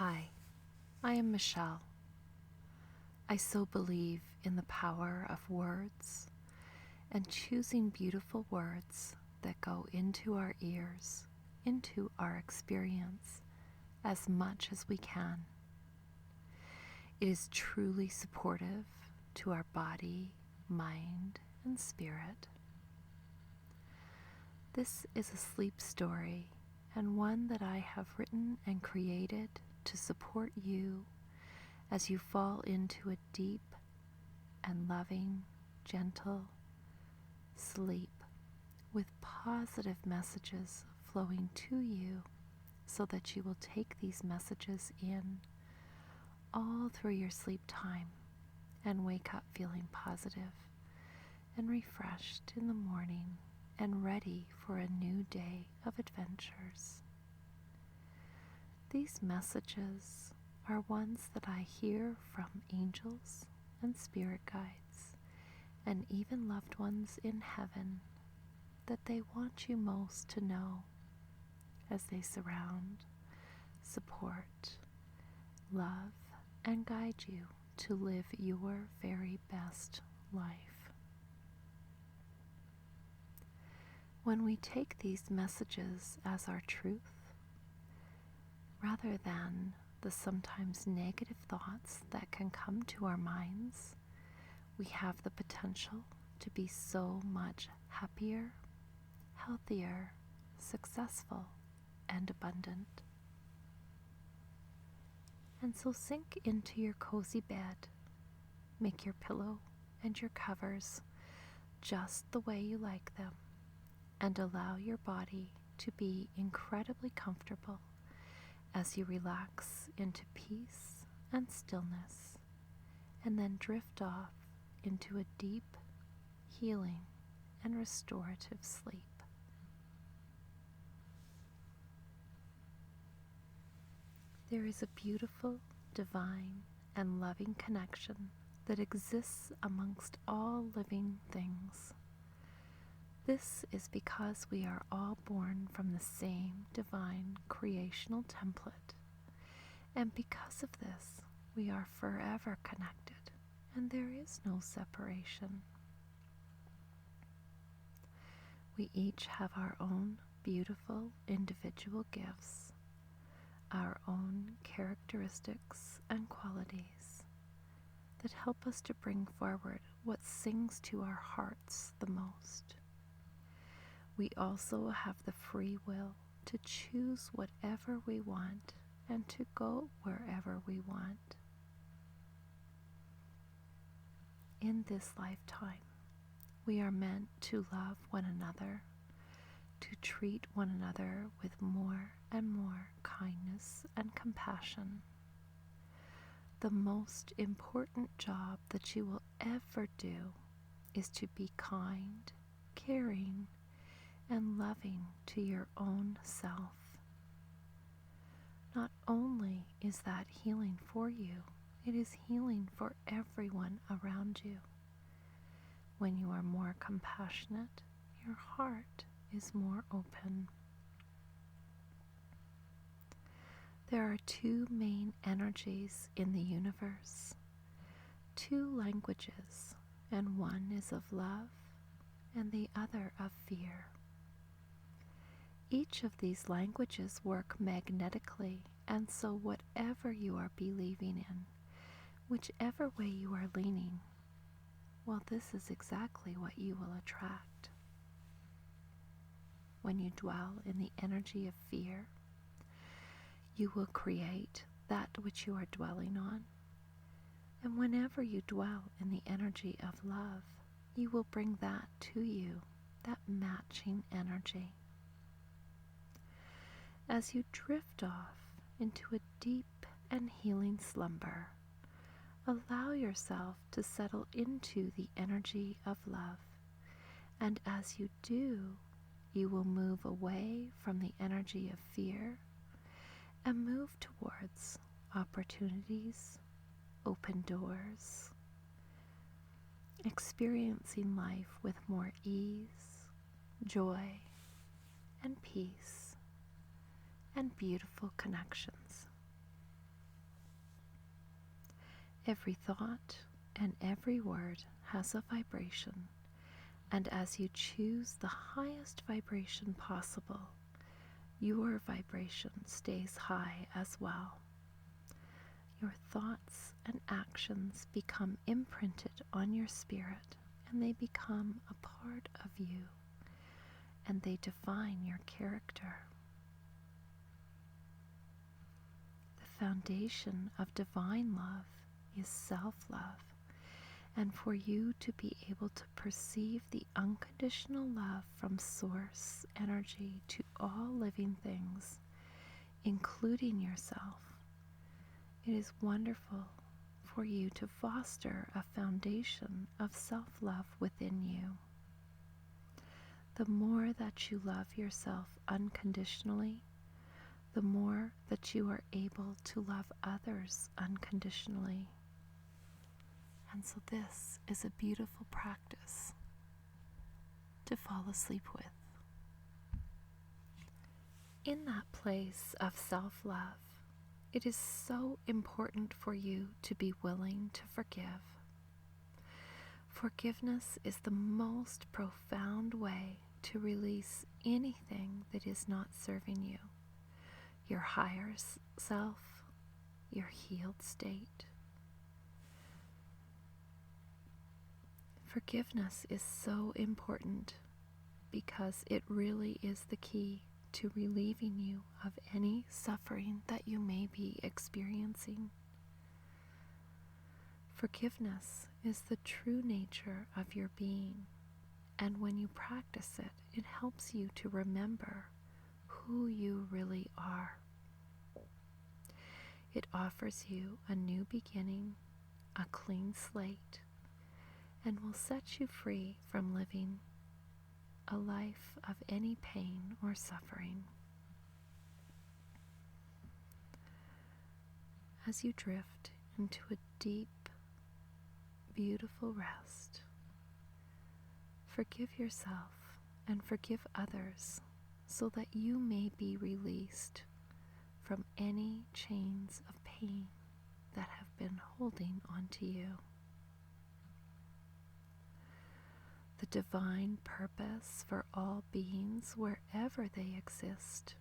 Hi, I am Michelle. I so believe in the power of words and choosing beautiful words that go into our ears, into our experience, as much as we can. It is truly supportive to our body, mind, and spirit. This is a sleep story, and one that I have written and created to support you as you fall into a deep and loving, gentle sleep with positive messages flowing to you so that you will take these messages in all through your sleep time and wake up feeling positive and refreshed in the morning and ready for a new day of adventures. These messages are ones that I hear from angels and spirit guides and even loved ones in heaven that they want you most to know as they surround, support, love, and guide you to live your very best life. When we take these messages as our truth, rather than the sometimes negative thoughts that can come to our minds, we have the potential to be so much happier, healthier, successful, and abundant. And so sink into your cozy bed, make your pillow and your covers just the way you like them, and allow your body to be incredibly comfortable as you relax into peace and stillness, and then drift off into a deep, healing, and restorative sleep. There is a beautiful, divine, and loving connection that exists amongst all living things. This is because we are all born from the same divine creational template, and because of this, we are forever connected, and there is no separation. We each have our own beautiful individual gifts, our own characteristics and qualities that help us to bring forward what sings to our hearts the most. We also have the free will to choose whatever we want and to go wherever we want. In this lifetime, we are meant to love one another, to treat one another with more and more kindness and compassion. The most important job that you will ever do is to be kind, caring, and loving to your own self. Not only is that healing for you, it is healing for everyone around you. When you are more compassionate, your heart is more open. There are two main energies in the universe, two languages, and one is of love and the other of fear. Each of these languages work magnetically, and so whatever you are believing in, whichever way you are leaning, well, this is exactly what you will attract. When you dwell in the energy of fear, you will create that which you are dwelling on. And whenever you dwell in the energy of love, you will bring that to you, that matching energy. As you drift off into a deep and healing slumber, allow yourself to settle into the energy of love. And as you do, you will move away from the energy of fear and move towards opportunities, open doors, experiencing life with more ease, joy, and peace, and beautiful connections. Every thought and every word has a vibration, and as you choose the highest vibration possible, your vibration stays high as well. Your thoughts and actions become imprinted on your spirit, and they become a part of you, and they define your character. The foundation of divine love is self-love, and for you to be able to perceive the unconditional love from source energy to all living things, including yourself, it is wonderful for you to foster a foundation of self-love within you. The more that you love yourself unconditionally, the more that you are able to love others unconditionally. And so this is a beautiful practice to fall asleep with. In that place of self-love, it is so important for you to be willing to forgive. Forgiveness is the most profound way to release anything that is not serving you, your higher self, your healed state. Forgiveness is so important because it really is the key to relieving you of any suffering that you may be experiencing. Forgiveness is the true nature of your being, and when you practice it, it helps you to remember who you really are. It offers you a new beginning, a clean slate, and will set you free from living a life of any pain or suffering. As you drift into a deep, beautiful rest, forgive yourself and forgive others so that you may be released from any chains of pain that have been holding onto you. The divine purpose for all beings, wherever they exist,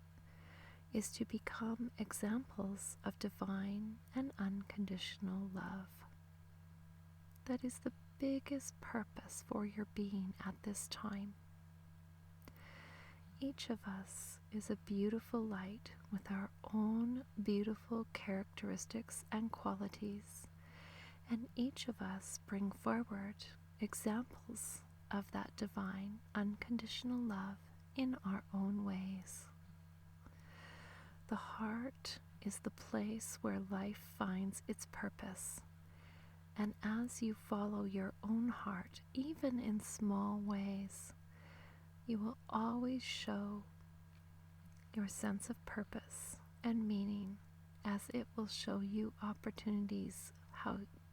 is to become examples of divine and unconditional love. That is the biggest purpose for your being at this time. Each of us is a beautiful light with our own beautiful characteristics and qualities, and each of us bring forward examples of that divine, unconditional love in our own ways. The heart is the place where life finds its purpose, and as you follow your own heart, even in small ways, you will always show your sense of purpose and meaning, as it will show you opportunities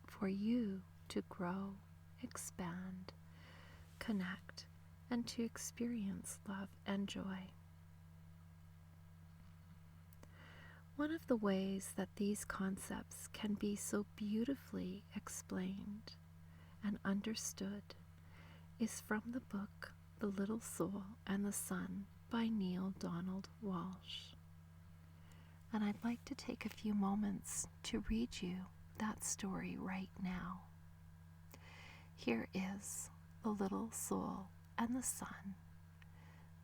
for you to grow, expand, connect, and to experience love and joy. One of the ways that these concepts can be so beautifully explained and understood is from the book The Little Soul and the Sun by Kneale Donald Walsch. And I'd like to take a few moments to read you that story right now. Here is The Little Soul and the Sun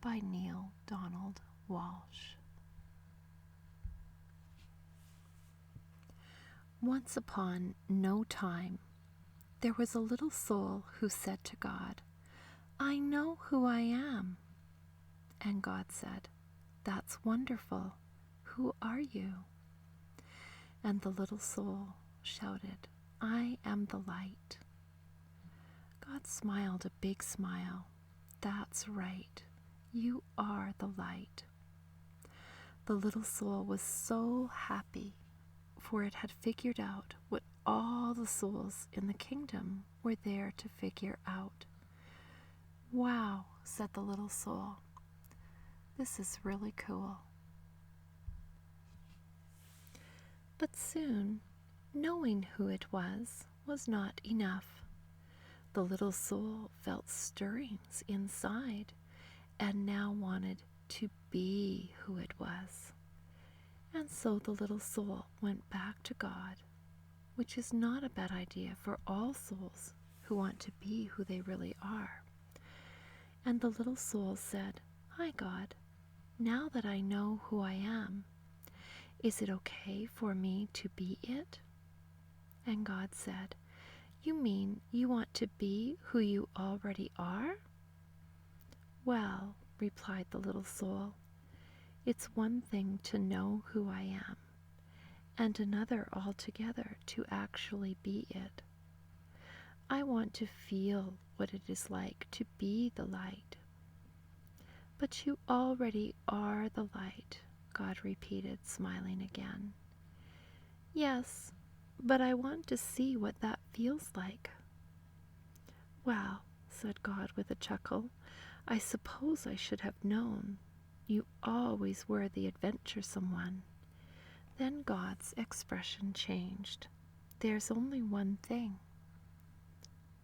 by Kneale Donald Walsch. Once upon no time, there was a little soul who said to God, "I know who I am." And God said, "That's wonderful. Who are you?" And the little soul shouted, "I am the light." God smiled a big smile. "That's right. You are the light." The little soul was so happy, for it had figured out what all the souls in the kingdom were there to figure out. "Wow," said the little soul. "This is really cool." But soon, Knowing who it was not enough. The little soul felt stirrings inside and now wanted to be who it was. And so the little soul went back to God, which is not a bad idea for all souls who want to be who they really are. And the little soul said, "Hi, God, now that I know who I am, is it okay for me to be it?" And God said, "You mean you want to be who you already are?" "Well," replied the little soul, "it's one thing to know who I am, and another altogether to actually be it. I want to feel what it is like to be the light." "But you already are the light," God repeated, smiling again. "Yes, but I want to see what that feels like." "Well," said God with a chuckle, "I suppose I should have known. You always were the adventuresome one." Then God's expression changed. "There's only one thing."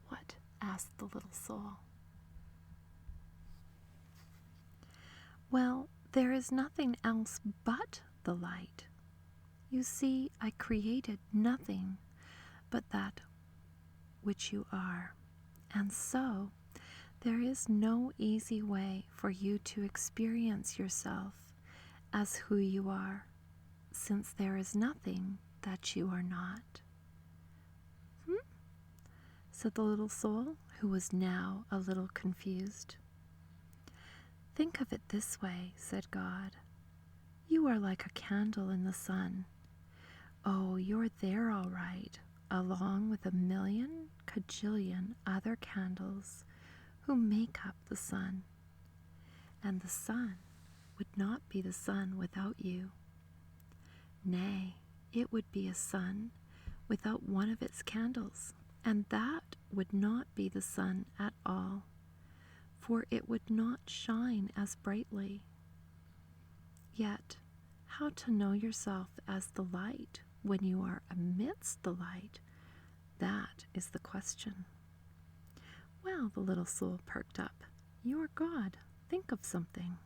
"What?" asked the little soul. "Well, there is nothing else but the light. You see, I created nothing but that which you are, and so there is no easy way for you to experience yourself as who you are, since there is nothing that you are not." Said the little soul, who was now a little confused. "Think of it this way," said God. "You are like a candle in the sun. Oh, you're there all right, along with a million cajillion other candles who make up the sun. And the sun would not be the sun without you. Nay, it would be a sun without one of its candles, and that would not be the sun at all, for it would not shine as brightly. Yet, how to know yourself as the light when you are amidst the light, that is the question." "Well," the little soul perked up, "you are God. Think of something."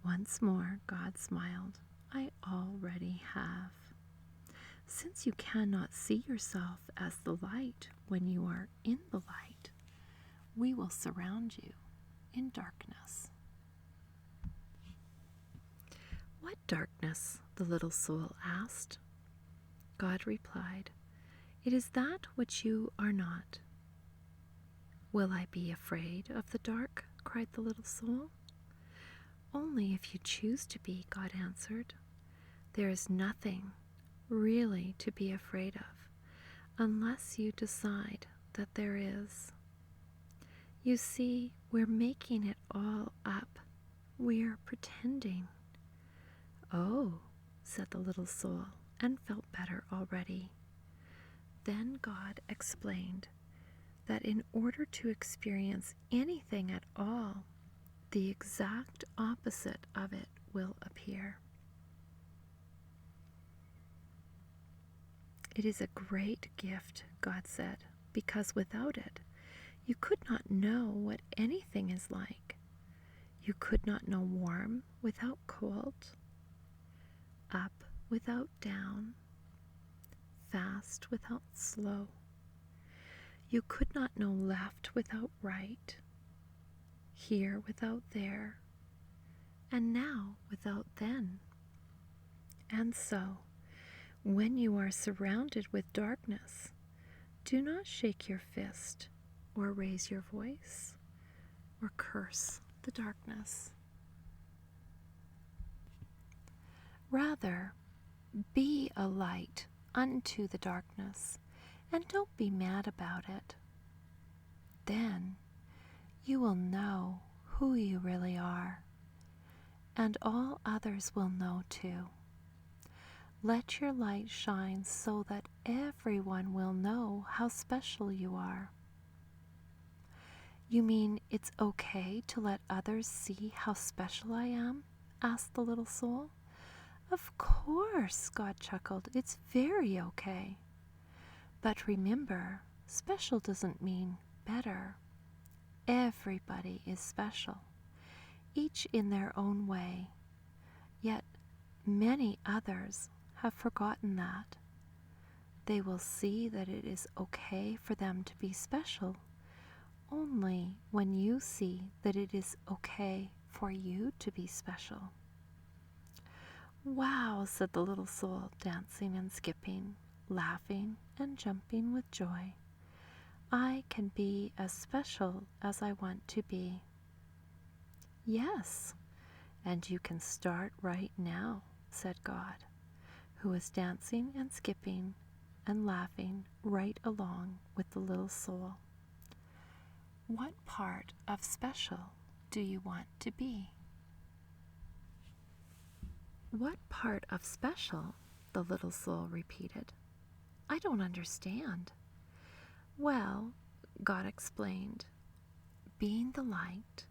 Once more God smiled. "I already have. Since you cannot see yourself as the light when you are in the light, we will surround you in darkness." "What darkness?" the little soul asked. God replied, "It is that which you are not." "Will I be afraid of the dark?" cried the little soul. "Only if you choose to be," God answered. "There is nothing really to be afraid of, unless you decide that there is. You see, we're making it all up. We're pretending." "Oh," said the little soul, and felt better already. Then God explained that in order to experience anything at all, the exact opposite of it will appear. "It is a great gift," God said, "because without it, you could not know what anything is like. You could not know warm without cold, up without down, fast without slow. You could not know left without right, here without there, and now without then. And so, when you are surrounded with darkness, do not shake your fist, or raise your voice, or curse the darkness. Rather, be a light unto the darkness, and don't be mad about it. Then you will know who you really are, and all others will know too. Let your light shine so that everyone will know how special you are." "You mean it's okay to let others see how special I am?" asked the little soul. "Of course," God chuckled. "It's very okay. But remember, special doesn't mean better. Everybody is special, each in their own way. Yet many others have forgotten that. They will see that it is okay for them to be special only when you see that it is okay for you to be special. Wow, said the little soul, dancing and skipping, laughing and jumping with joy. I can be as special as I want to be. Yes, and you can start right now, said God, who was dancing and skipping and laughing right along with the little soul. What part of special do you want to be? What part of special? The little soul repeated. I don't understand. Well, God explained, being the light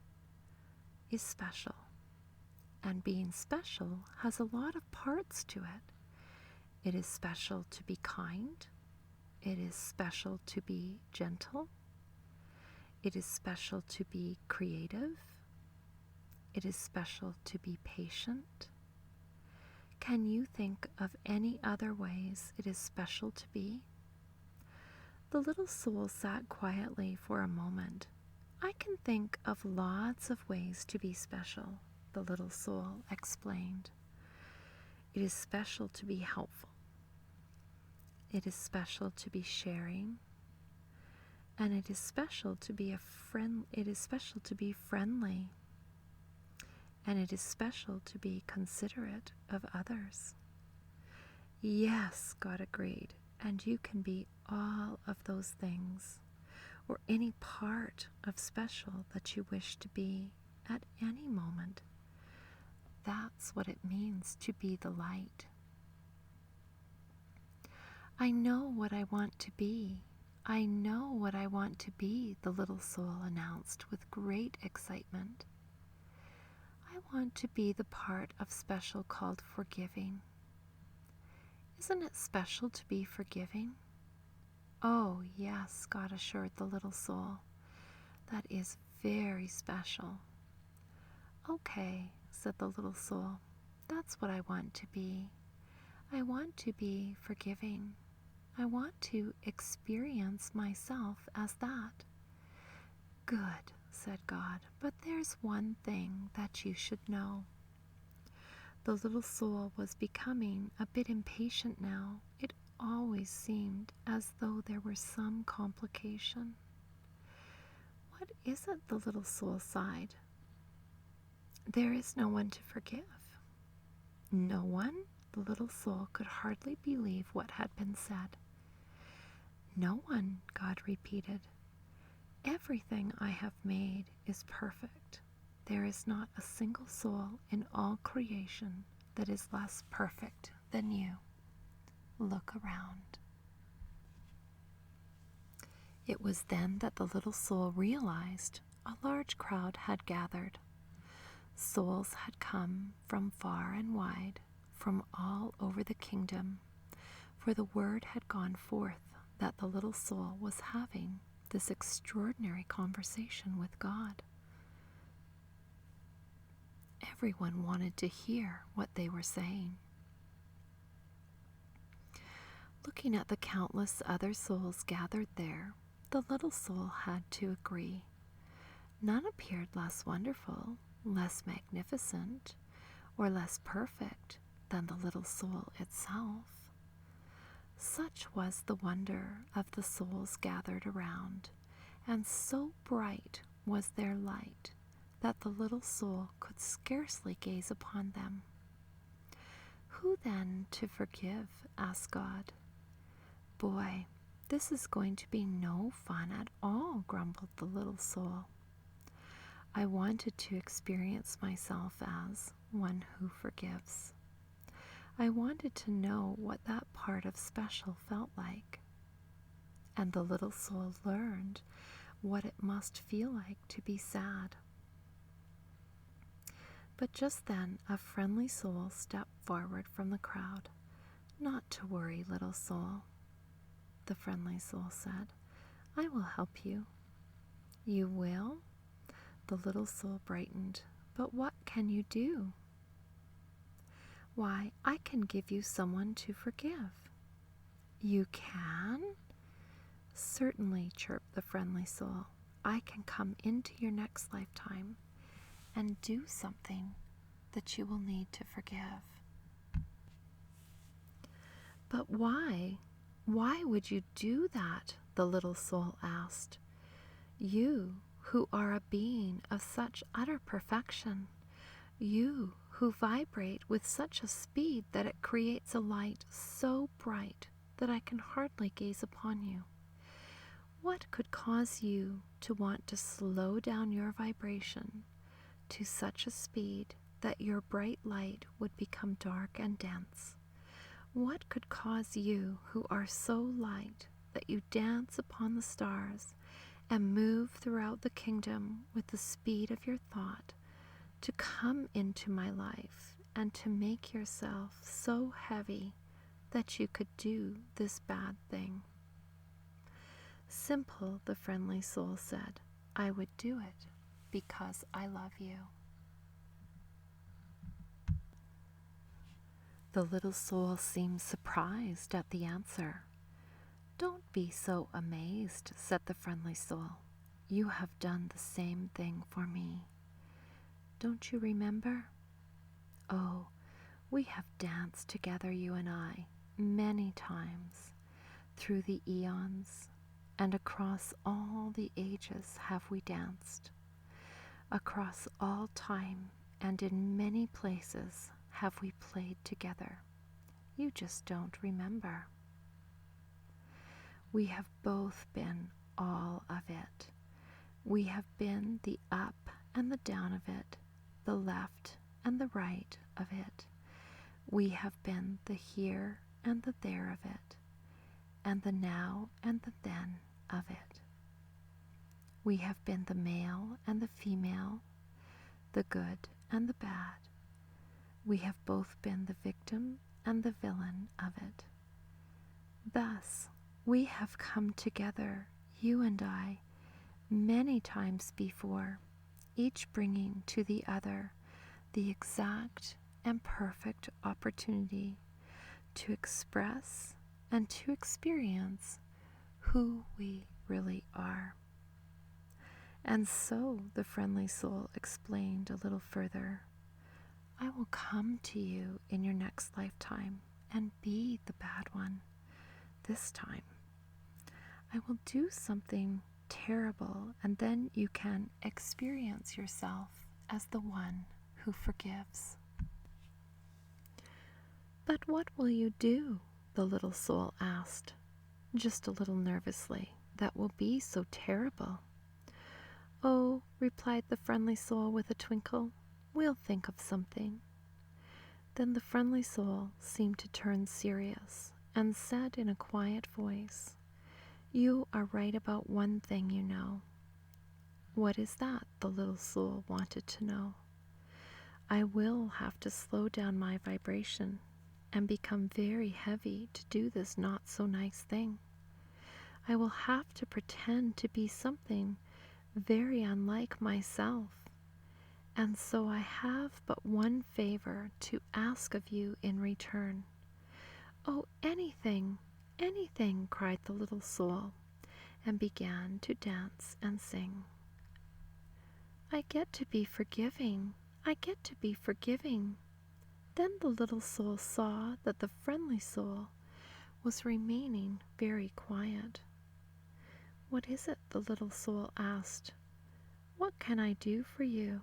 is special, and being special has a lot of parts to it. It is special to be kind. It is special to be gentle. It is special to be creative. It is special to be patient. Can you think of any other ways it is special to be? The little soul sat quietly for a moment. I can think of lots of ways to be special, the little soul explained. It is special to be helpful. It is special to be sharing. And it is special to be friendly. And it is special to be considerate of others. Yes, God agreed, and you can be all of those things, or any part of special that you wish to be at any moment. That's what it means to be the light. I know what I want to be. I know what I want to be, the little soul announced with great excitement. I want to be the part of special called forgiving. Isn't it special to be forgiving? Oh, yes, God assured the little soul. That is very special. Okay, said the little soul. That's what I want to be. I want to be forgiving. I want to experience myself as that. Good, said God, but there's one thing that you should know. The little soul was becoming a bit impatient now. It always seemed as though there were some complication. What is it? The little soul sighed. There is no one to forgive. No one? The little soul could hardly believe what had been said. No one, God repeated. Everything I have made is perfect. There is not a single soul in all creation that is less perfect than you. Look around. It was then that the little soul realized a large crowd had gathered. Souls had come from far and wide, from all over the kingdom, for the word had gone forth that the little soul was having this extraordinary conversation with God. Everyone wanted to hear what they were saying. Looking at the countless other souls gathered there, the little soul had to agree. None appeared less wonderful, less magnificent, or less perfect than the little soul itself. Such was the wonder of the souls gathered around, and so bright was their light that the little soul could scarcely gaze upon them. Who then to forgive? Asked God. Boy, this is going to be no fun at all, grumbled the little soul. I wanted to experience myself as one who forgives. I wanted to know what that part of special felt like. And the little soul learned what it must feel like to be sad. But just then a friendly soul stepped forward from the crowd. Not to worry, little soul. the friendly soul said. I will help you. You will? The little soul brightened. But what can you do? Why, I can give you someone to forgive. You can? Certainly, chirped the friendly soul. I can come into your next lifetime and do something that you will need to forgive. But why? Why would you do that? The little soul asked. You, who are a being of such utter perfection, you who vibrate with such a speed that it creates a light so bright that I can hardly gaze upon you. What could cause you to want to slow down your vibration to such a speed that your bright light would become dark and dense? What could cause you, who are so light that you dance upon the stars and move throughout the kingdom with the speed of your thought, to come into my life and to make yourself so heavy that you could do this bad thing? Simple, the friendly soul said. I would do it because I love you. The little soul seemed surprised at the answer. Don't be so amazed, said the friendly soul. You have done the same thing for me. Don't you remember? Oh, we have danced together, you and I, many times, through the eons, and across all the ages have we danced. Across all time and in many places have we played together. You just don't remember. We have both been all of it. We have been the up and the down of it, the left and the right of it. We have been the here and the there of it, and the now and the then of it. We have been the male and the female, the good and the bad. We have both been the victim and the villain of it. Thus, we have come together, you and I, many times before, each bringing to the other the exact and perfect opportunity to express and to experience who we really are. And so, the friendly soul explained a little further, I will come to you in your next lifetime and be the bad one this time. I will do something terrible, and then you can experience yourself as the one who forgives. But what will you do? The little soul asked, just a little nervously, that will be so terrible. Oh, replied the friendly soul with a twinkle, we'll think of something. Then the friendly soul seemed to turn serious and said in a quiet voice, You are right about one thing, you know. What is that? The little soul wanted to know. I will have to slow down my vibration and become very heavy to do this not so nice thing. I will have to pretend to be something very unlike myself. And so I have but one favor to ask of you in return. Oh, anything, anything, cried the little soul, and began to dance and sing. I get to be forgiving, I get to be forgiving. Then the little soul saw that the friendly soul was remaining very quiet. What is it? The little soul asked. What can I do for you?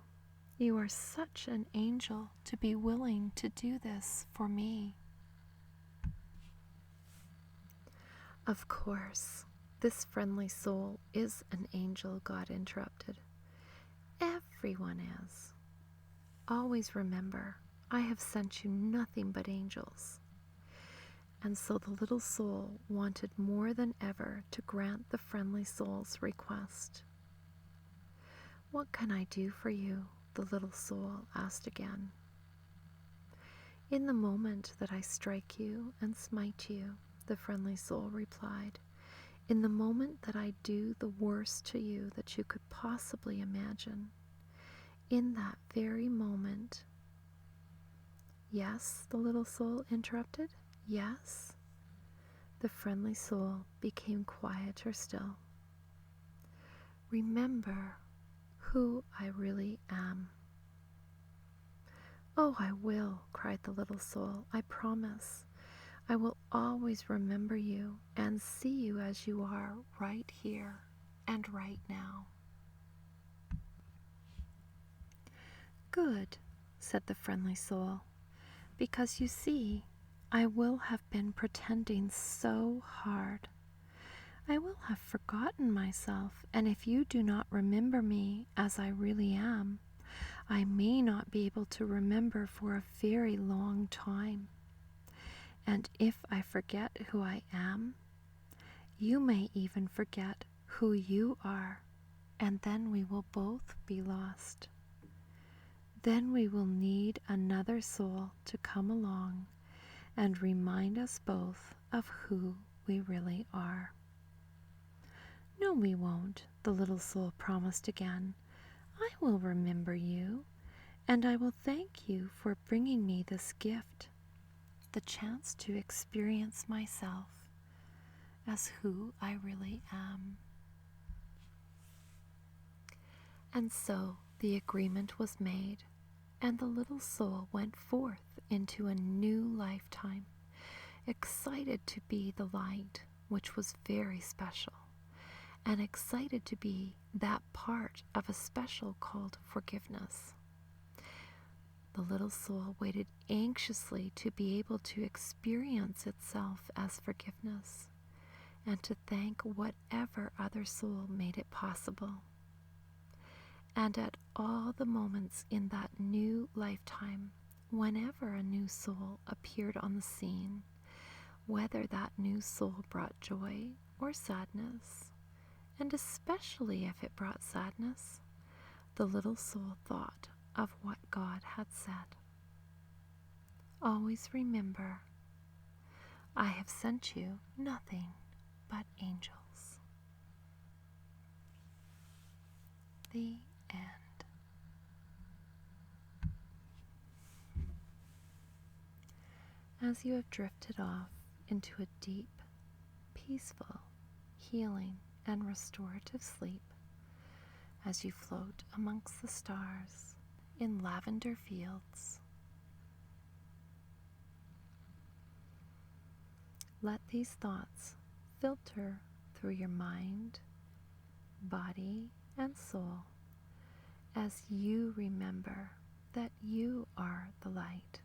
You are such an angel to be willing to do this for me. Of course, this friendly soul is an angel, God interrupted. Everyone is. Always remember, I have sent you nothing but angels. And so the little soul wanted more than ever to grant the friendly soul's request. What can I do for you? The little soul asked again. In the moment that I strike you and smite you, the friendly soul replied, In the moment that I do the worst to you that you could possibly imagine, in that very moment, yes, the little soul interrupted, yes, the friendly soul became quieter still. Remember who I really am. Oh, I will, cried the little soul. I promise. I will always remember you and see you as you are right here and right now. Good, said the friendly soul, because you see, I will have been pretending so hard. I will have forgotten myself, and if you do not remember me as I really am, I may not be able to remember for a very long time. And if I forget who I am, you may even forget who you are, and then we will both be lost. Then we will need another soul to come along and remind us both of who we really are. No, we won't, the little soul promised again. I will remember you, and I will thank you for bringing me this gift, the chance to experience myself as who I really am. And so the agreement was made, and the little soul went forth into a new lifetime, excited to be the light, which was very special, and excited to be that part of a special called forgiveness. The little soul waited anxiously to be able to experience itself as forgiveness and to thank whatever other soul made it possible. And at all the moments in that new lifetime, whenever a new soul appeared on the scene, whether that new soul brought joy or sadness, and especially if it brought sadness, the little soul thought of what God had said. Always remember, I have sent you nothing but angels. The end. As you have drifted off into a deep, peaceful, healing, and restorative sleep, as you float amongst the stars in lavender fields, let these thoughts filter through your mind, body, and soul as you remember that you are the light.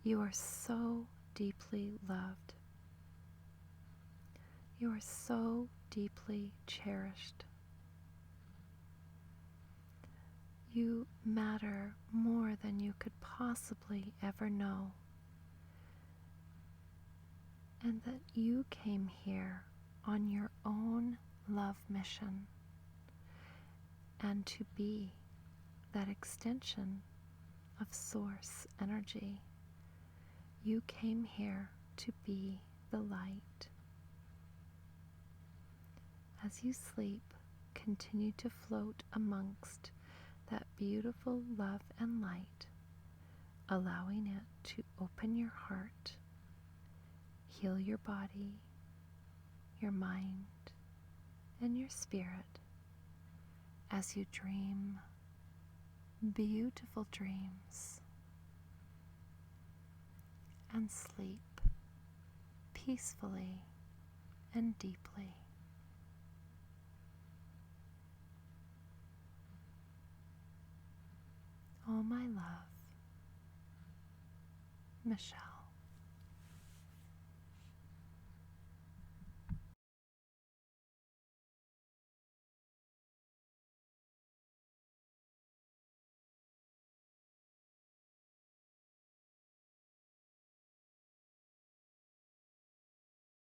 You are so deeply loved. You are so deeply cherished. You matter more than you could possibly ever know. And that you came here on your own love mission, and to be that extension of source energy. You came here to be the light. As you sleep, continue to float amongst that beautiful love and light, allowing it to open your heart, heal your body, your mind, and your spirit as you dream beautiful dreams and sleep peacefully and deeply. All my love, Michelle.